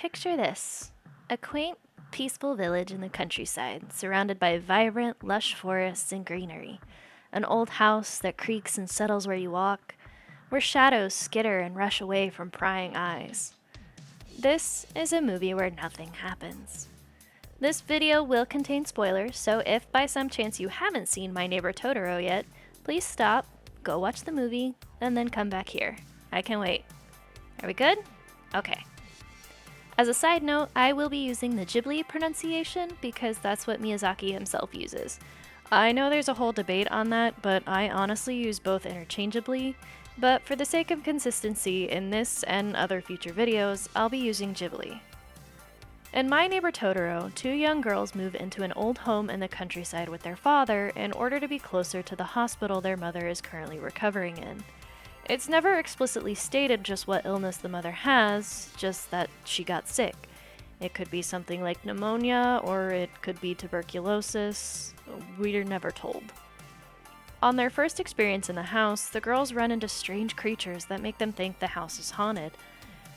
Picture this: a quaint, peaceful village in the countryside, surrounded by vibrant, lush forests and greenery. An old house that creaks and settles where you walk, where shadows skitter and rush away from prying eyes. This is a movie where nothing happens. This video will contain spoilers, so if by some chance you haven't seen My Neighbor Totoro yet, please stop, go watch the movie, and then come back here. I can wait. Are we good? Okay. As a side note, I will be using the Ghibli pronunciation because that's what Miyazaki himself uses. I know there's a whole debate on that, but I honestly use both interchangeably. But for the sake of consistency in this and other future videos, I'll be using Ghibli. In My Neighbor Totoro, two young girls move into an old home in the countryside with their father in order to be closer to the hospital their mother is currently recovering in. It's never explicitly stated just what illness the mother has, just that she got sick. It could be something like pneumonia, or it could be tuberculosis. We're never told. On their first experience in the house, the girls run into strange creatures that make them think the house is haunted.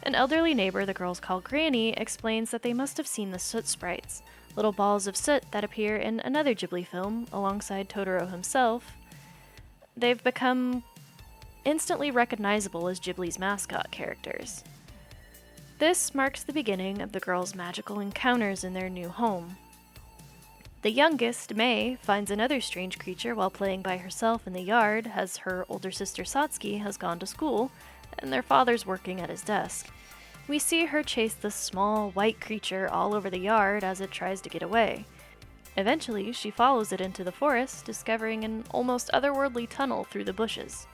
An elderly neighbor the girls call Granny explains that they must have seen the soot sprites, little balls of soot that appear in another Ghibli film alongside Totoro himself. They've become instantly recognizable as Ghibli's mascot characters. This marks the beginning of the girls' magical encounters in their new home. The youngest, May, finds another strange creature while playing by herself in the yard as her older sister Satsuki has gone to school and their father's working at his desk. We see her chase the small, white creature all over the yard as it tries to get away. Eventually, she follows it into the forest, discovering an almost otherworldly tunnel through the bushes.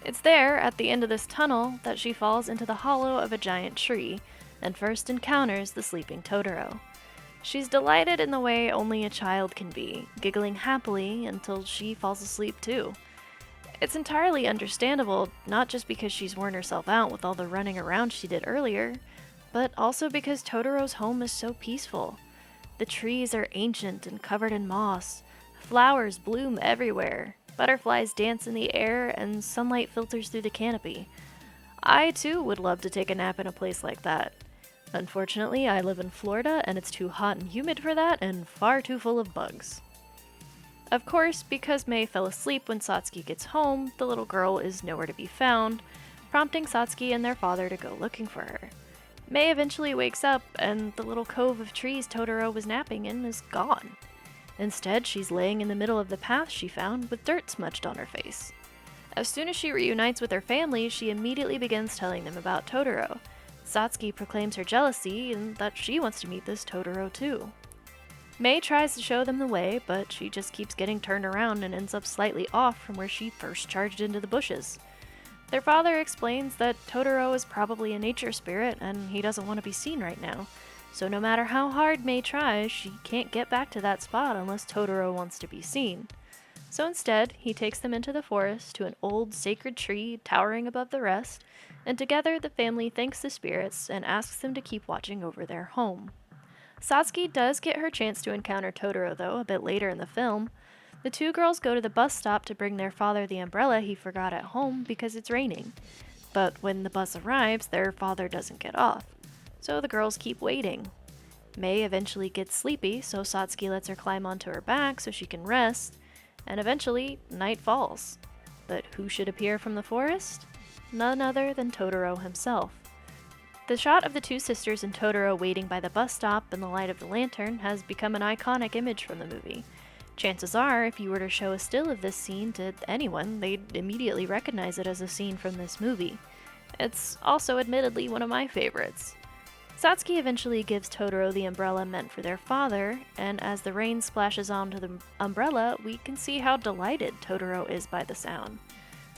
It's there, at the end of this tunnel, that she falls into the hollow of a giant tree and first encounters the sleeping Totoro. She's delighted in the way only a child can be, giggling happily until she falls asleep too. It's entirely understandable, not just because she's worn herself out with all the running around she did earlier, but also because Totoro's home is so peaceful. The trees are ancient and covered in moss, flowers bloom everywhere, butterflies dance in the air, and sunlight filters through the canopy. I too would love to take a nap in a place like that. Unfortunately, I live in Florida and it's too hot and humid for that and far too full of bugs. Of course, because May fell asleep when Satsuki gets home, the little girl is nowhere to be found, prompting Satsuki and their father to go looking for her. May eventually wakes up and the little cove of trees Totoro was napping in is gone. Instead, she's laying in the middle of the path she found with dirt smudged on her face. As soon as she reunites with her family, she immediately begins telling them about Totoro. Satsuki proclaims her jealousy and that she wants to meet this Totoro too. May tries to show them the way, but she just keeps getting turned around and ends up slightly off from where she first charged into the bushes. Their father explains that Totoro is probably a nature spirit and he doesn't want to be seen right now. So no matter how hard May tries, she can't get back to that spot unless Totoro wants to be seen. So instead, he takes them into the forest to an old sacred tree towering above the rest, and together the family thanks the spirits and asks them to keep watching over their home. Satsuki does get her chance to encounter Totoro though, a bit later in the film. The two girls go to the bus stop to bring their father the umbrella he forgot at home because it's raining. But when the bus arrives, their father doesn't get off. So the girls keep waiting. May eventually gets sleepy, so Satsuki lets her climb onto her back so she can rest, and eventually, night falls. But who should appear from the forest? None other than Totoro himself. The shot of the two sisters and Totoro waiting by the bus stop in the light of the lantern has become an iconic image from the movie. Chances are, if you were to show a still of this scene to anyone, they'd immediately recognize it as a scene from this movie. It's also admittedly one of my favorites. Satsuki eventually gives Totoro the umbrella meant for their father, and as the rain splashes onto the umbrella, we can see how delighted Totoro is by the sound.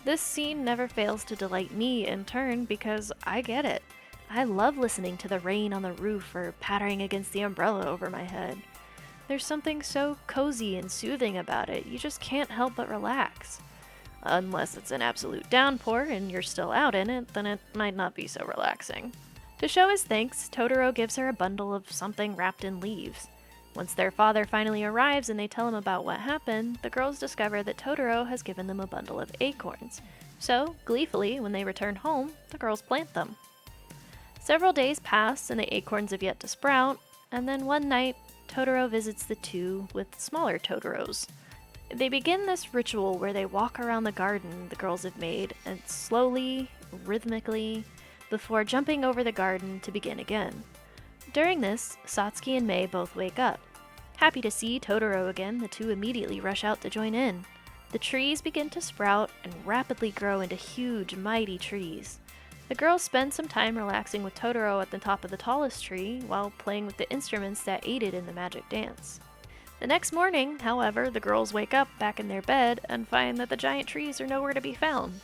This scene never fails to delight me in turn because I get it. I love listening to the rain on the roof or pattering against the umbrella over my head. There's something so cozy and soothing about it, you just can't help but relax. Unless it's an absolute downpour and you're still out in it, then it might not be so relaxing. To show his thanks, Totoro gives her a bundle of something wrapped in leaves. Once their father finally arrives and they tell him about what happened, the girls discover that Totoro has given them a bundle of acorns. So, gleefully, when they return home, the girls plant them. Several days pass and the acorns have yet to sprout, and then one night, Totoro visits the two with smaller Totoros. They begin this ritual where they walk around the garden the girls have made, and slowly, rhythmically, before jumping over the garden to begin again. During this, Satsuki and Mei both wake up. Happy to see Totoro again, the two immediately rush out to join in. The trees begin to sprout and rapidly grow into huge, mighty trees. The girls spend some time relaxing with Totoro at the top of the tallest tree while playing with the instruments that aided in the magic dance. The next morning, however, the girls wake up back in their bed and find that the giant trees are nowhere to be found.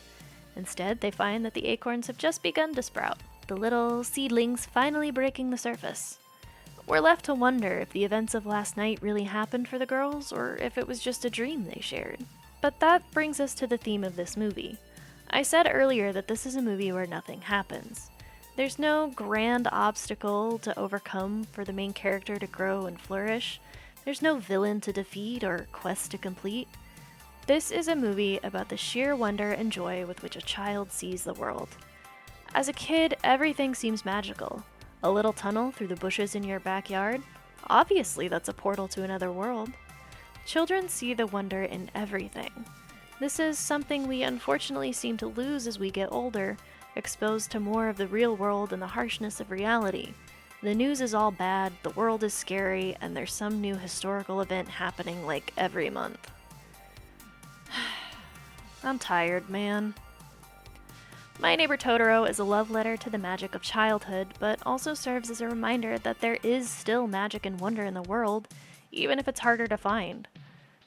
Instead, they find that the acorns have just begun to sprout, the little seedlings finally breaking the surface. We're left to wonder if the events of last night really happened for the girls or if it was just a dream they shared. But that brings us to the theme of this movie. I said earlier that this is a movie where nothing happens. There's no grand obstacle to overcome for the main character to grow and flourish. There's no villain to defeat or quest to complete. This is a movie about the sheer wonder and joy with which a child sees the world. As a kid, everything seems magical. A little tunnel through the bushes in your backyard? Obviously, that's a portal to another world. Children see the wonder in everything. This is something we unfortunately seem to lose as we get older, exposed to more of the real world and the harshness of reality. The news is all bad, the world is scary, and there's some new historical event happening like every month. I'm tired, man. My Neighbor Totoro is a love letter to the magic of childhood, but also serves as a reminder that there is still magic and wonder in the world, even if it's harder to find.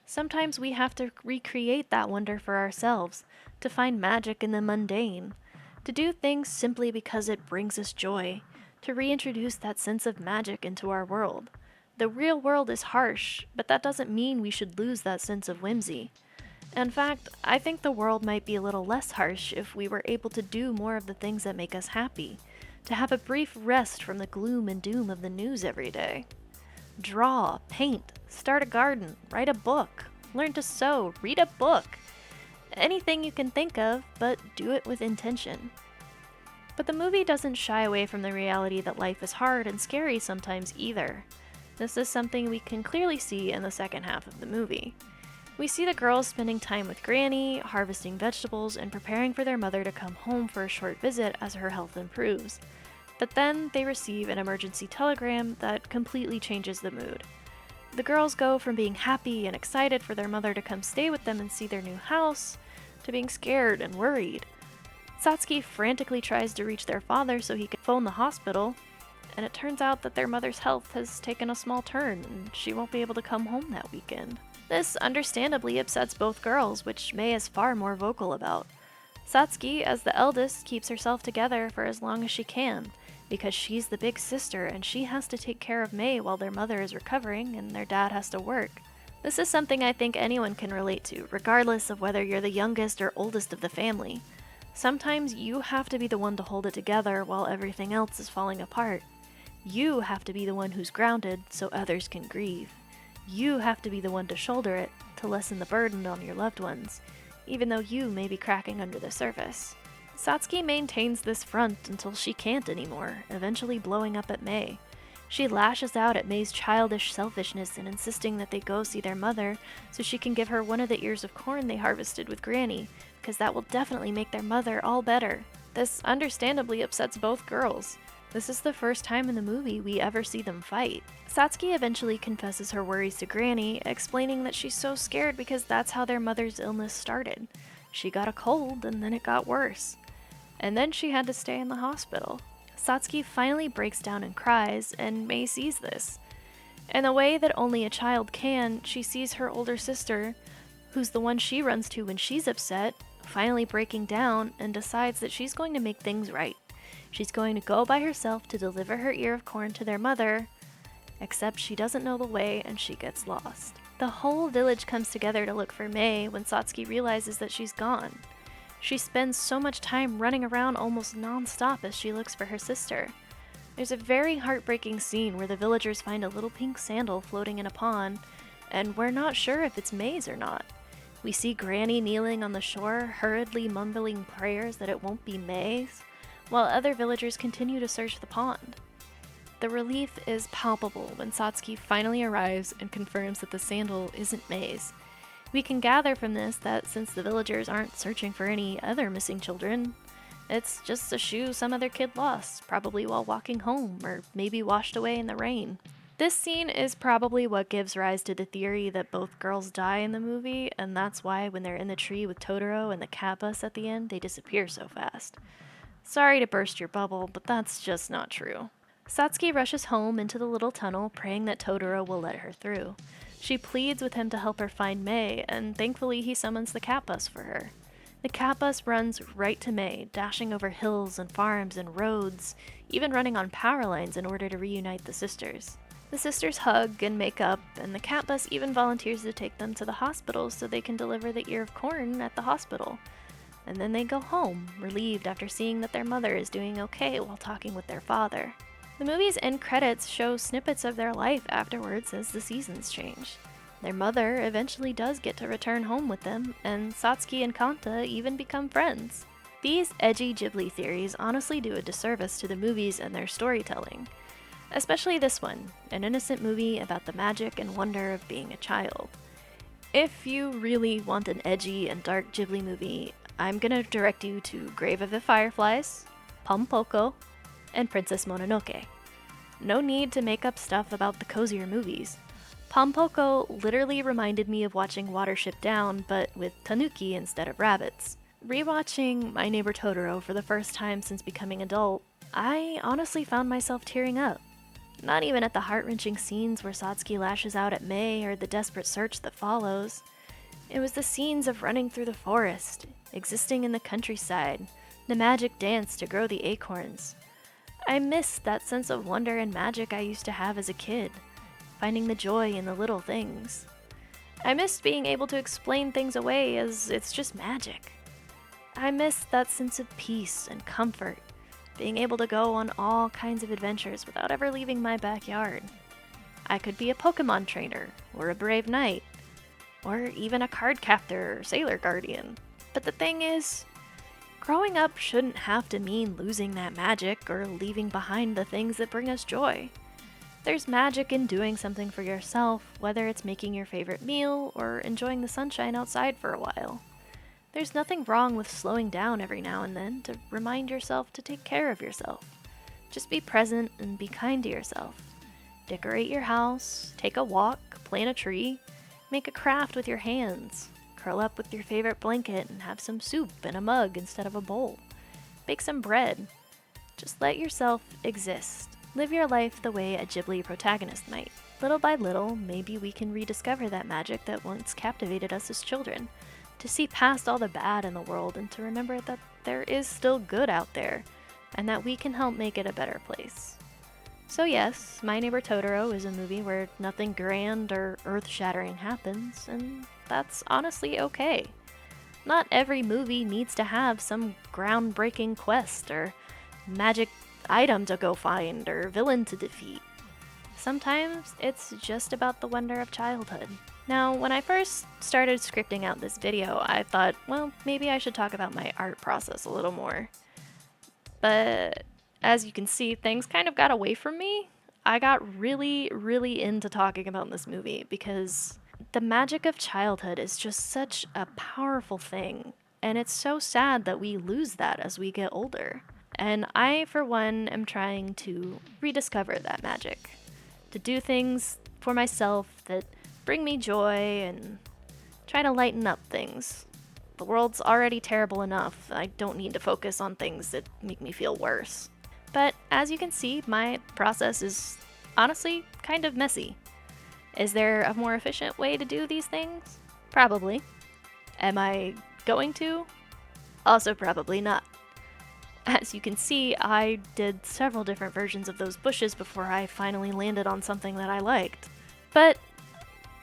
Sometimes we have to recreate that wonder for ourselves, to find magic in the mundane, to do things simply because it brings us joy, to reintroduce that sense of magic into our world. The real world is harsh, but that doesn't mean we should lose that sense of whimsy. In fact, I think the world might be a little less harsh if we were able to do more of the things that make us happy, to have a brief rest from the gloom and doom of the news every day. Draw, paint, start a garden, write a book, learn to sew, read a book. Anything you can think of, but do it with intention. But the movie doesn't shy away from the reality that life is hard and scary sometimes either. This is something we can clearly see in the second half of the movie. We see the girls spending time with Granny, harvesting vegetables, and preparing for their mother to come home for a short visit as her health improves. But then they receive an emergency telegram that completely changes the mood. The girls go from being happy and excited for their mother to come stay with them and see their new house, to being scared and worried. Satsuki frantically tries to reach their father so he can phone the hospital, and it turns out that their mother's health has taken a small turn and she won't be able to come home that weekend. This understandably upsets both girls, which Mei is far more vocal about. Satsuki, as the eldest, keeps herself together for as long as she can, because she's the big sister and she has to take care of Mei while their mother is recovering and their dad has to work. This is something I think anyone can relate to, regardless of whether you're the youngest or oldest of the family. Sometimes you have to be the one to hold it together while everything else is falling apart. You have to be the one who's grounded so others can grieve. You have to be the one to shoulder it to lessen the burden on your loved ones, even though you may be cracking under the surface. Satsuki maintains this front until she can't anymore, eventually blowing up at Mei. She lashes out at Mei's childish selfishness and insisting that they go see their mother so she can give her one of the ears of corn they harvested with Granny, because that will definitely make their mother all better. This understandably upsets both girls. This is the first time in the movie we ever see them fight. Satsuki eventually confesses her worries to Granny, explaining that she's so scared because that's how their mother's illness started. She got a cold and then it got worse. And then she had to stay in the hospital. Satsuki finally breaks down and cries, and Mei sees this. In a way that only a child can, she sees her older sister, who's the one she runs to when she's upset, finally breaking down and decides that she's going to make things right. She's going to go by herself to deliver her ear of corn to their mother, except she doesn't know the way and she gets lost. The whole village comes together to look for Mei when Satsuki realizes that she's gone. She spends so much time running around almost non-stop as she looks for her sister. There's a very heartbreaking scene where the villagers find a little pink sandal floating in a pond, and we're not sure if it's Mei's or not. We see Granny kneeling on the shore, hurriedly mumbling prayers that it won't be Mei's, while other villagers continue to search the pond. The relief is palpable when Satsuki finally arrives and confirms that the sandal isn't Mei's. We can gather from this that since the villagers aren't searching for any other missing children, it's just a shoe some other kid lost, probably while walking home, or maybe washed away in the rain. This scene is probably what gives rise to the theory that both girls die in the movie, and that's why when they're in the tree with Totoro and the cat bus at the end, they disappear so fast. Sorry to burst your bubble, but that's just not true. Satsuki rushes home into the little tunnel, praying that Totoro will let her through. She pleads with him to help her find Mei, and thankfully he summons the cat bus for her. The cat bus runs right to Mei, dashing over hills and farms and roads, even running on power lines in order to reunite the sisters. The sisters hug and make up, and the cat bus even volunteers to take them to the hospital so they can deliver the ear of corn at the hospital. And then they go home, relieved after seeing that their mother is doing okay while talking with their father. The movie's end credits show snippets of their life afterwards as the seasons change. Their mother eventually does get to return home with them, and Satsuki and Kanta even become friends. These edgy Ghibli theories honestly do a disservice to the movies and their storytelling. Especially this one, an innocent movie about the magic and wonder of being a child. If you really want an edgy and dark Ghibli movie, I'm gonna direct you to Grave of the Fireflies, Pompoko, and Princess Mononoke. No need to make up stuff about the cozier movies. Pompoko literally reminded me of watching Watership Down, but with tanuki instead of rabbits. Rewatching My Neighbor Totoro for the first time since becoming adult, I honestly found myself tearing up. Not even at the heart-wrenching scenes where Satsuki lashes out at Mei or the desperate search that follows. It was the scenes of running through the forest, existing in the countryside, the magic dance to grow the acorns. I missed that sense of wonder and magic I used to have as a kid, finding the joy in the little things. I missed being able to explain things away as it's just magic. I missed that sense of peace and comfort, being able to go on all kinds of adventures without ever leaving my backyard. I could be a Pokemon trainer, or a brave knight, or even a card captor or sailor guardian. But the thing is, growing up shouldn't have to mean losing that magic or leaving behind the things that bring us joy. There's magic in doing something for yourself, whether it's making your favorite meal or enjoying the sunshine outside for a while. There's nothing wrong with slowing down every now and then to remind yourself to take care of yourself. Just be present and be kind to yourself. Decorate your house, take a walk, plant a tree, make a craft with your hands, curl up with your favorite blanket and have some soup in a mug instead of a bowl. Bake some bread. Just let yourself exist. Live your life the way a Ghibli protagonist might. Little by little, maybe we can rediscover that magic that once captivated us as children. To see past all the bad in the world and to remember that there is still good out there, and that we can help make it a better place. So yes, My Neighbor Totoro is a movie where nothing grand or earth-shattering happens, and that's honestly okay. Not every movie needs to have some groundbreaking quest or magic item to go find or villain to defeat. Sometimes it's just about the wonder of childhood. Now, when I first started scripting out this video, I thought, well, maybe I should talk about my art process a little more. But as you can see, things kind of got away from me. I got really, really into talking about this movie because the magic of childhood is just such a powerful thing, and it's so sad that we lose that as we get older. And I, for one, am trying to rediscover that magic, to do things for myself that bring me joy and try to lighten up things. The world's already terrible enough. I don't need to focus on things that make me feel worse. But as you can see, my process is honestly kind of messy. Is there a more efficient way to do these things? Probably. Am I going to? Also probably not. As you can see, I did several different versions of those bushes before I finally landed on something that I liked. But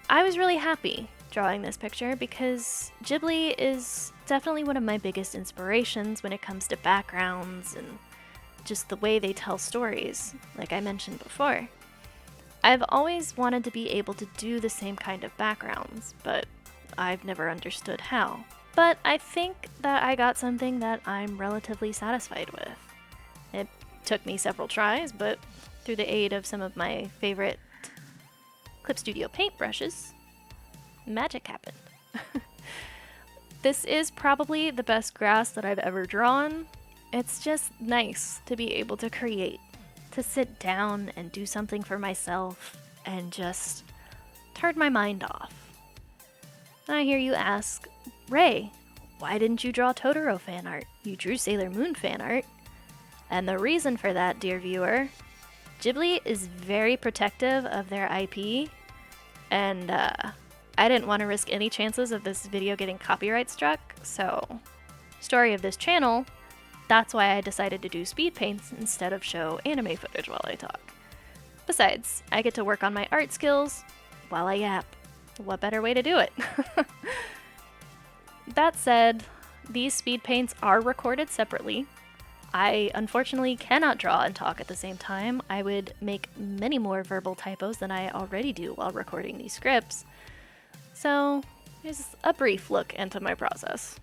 I was really happy drawing this picture because Ghibli is definitely one of my biggest inspirations when it comes to backgrounds and just the way they tell stories, like I mentioned before. I've always wanted to be able to do the same kind of backgrounds, but I've never understood how. But I think that I got something that I'm relatively satisfied with. Took me several tries, but through the aid of some of my favorite Clip Studio paintbrushes, magic happened. This is probably the best grass that I've ever drawn. It's just nice to be able to create, to sit down and do something for myself and just turn my mind off. And I hear you ask, Ray, why didn't you draw Totoro fan art? You drew Sailor Moon fan art. And the reason for that, dear viewer, Ghibli is very protective of their IP, and I didn't want to risk any chances of this video getting copyright struck, so story of this channel, that's why I decided to do speed paints instead of show anime footage while I talk. Besides, I get to work on my art skills while I yap. What better way to do it? That said, these speed paints are recorded separately. I unfortunately cannot draw and talk at the same time. I would make many more verbal typos than I already do while recording these scripts. So, here's a brief look into my process.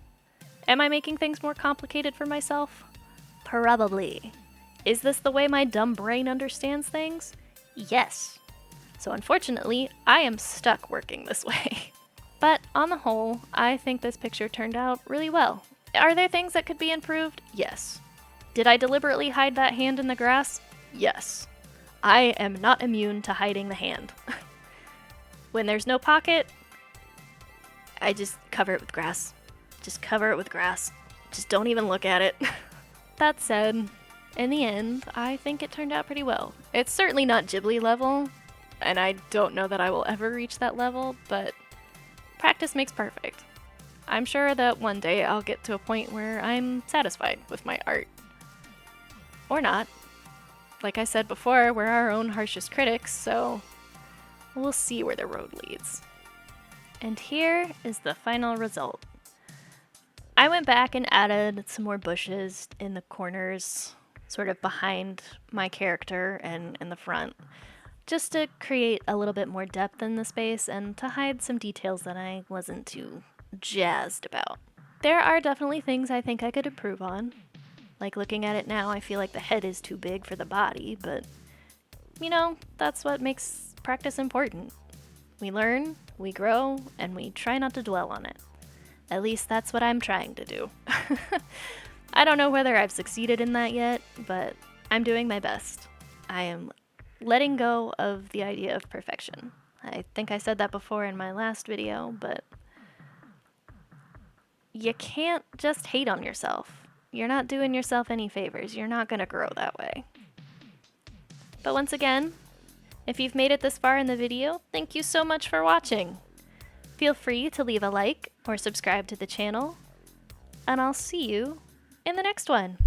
Am I making things more complicated for myself? Probably. Is this the way my dumb brain understands things? Yes. So unfortunately, I am stuck working this way. But on the whole, I think this picture turned out really well. Are there things that could be improved? Yes. Did I deliberately hide that hand in the grass? Yes. I am not immune to hiding the hand. When there's no pocket, I just cover it with grass. Just cover it with grass. Just don't even look at it. That said, in the end, I think it turned out pretty well. It's certainly not Ghibli level, and I don't know that I will ever reach that level, but practice makes perfect. I'm sure that one day I'll get to a point where I'm satisfied with my art. Or not. Like I said before, we're our own harshest critics, so we'll see where the road leads. And here is the final result. I went back and added some more bushes in the corners, sort of behind my character and in the front, just to create a little bit more depth in the space and to hide some details that I wasn't too jazzed about. There are definitely things I think I could improve on. Like looking at it now, I feel like the head is too big for the body, but you know, that's what makes practice important. We learn, we grow, and we try not to dwell on it. At least that's what I'm trying to do. I don't know whether I've succeeded in that yet, but I'm doing my best. I am letting go of the idea of perfection. I think I said that before in my last video, but you can't just hate on yourself. You're not doing yourself any favors. You're not going to grow that way. But once again, if you've made it this far in the video, thank you so much for watching. Feel free to leave a like or subscribe to the channel, and I'll see you in the next one.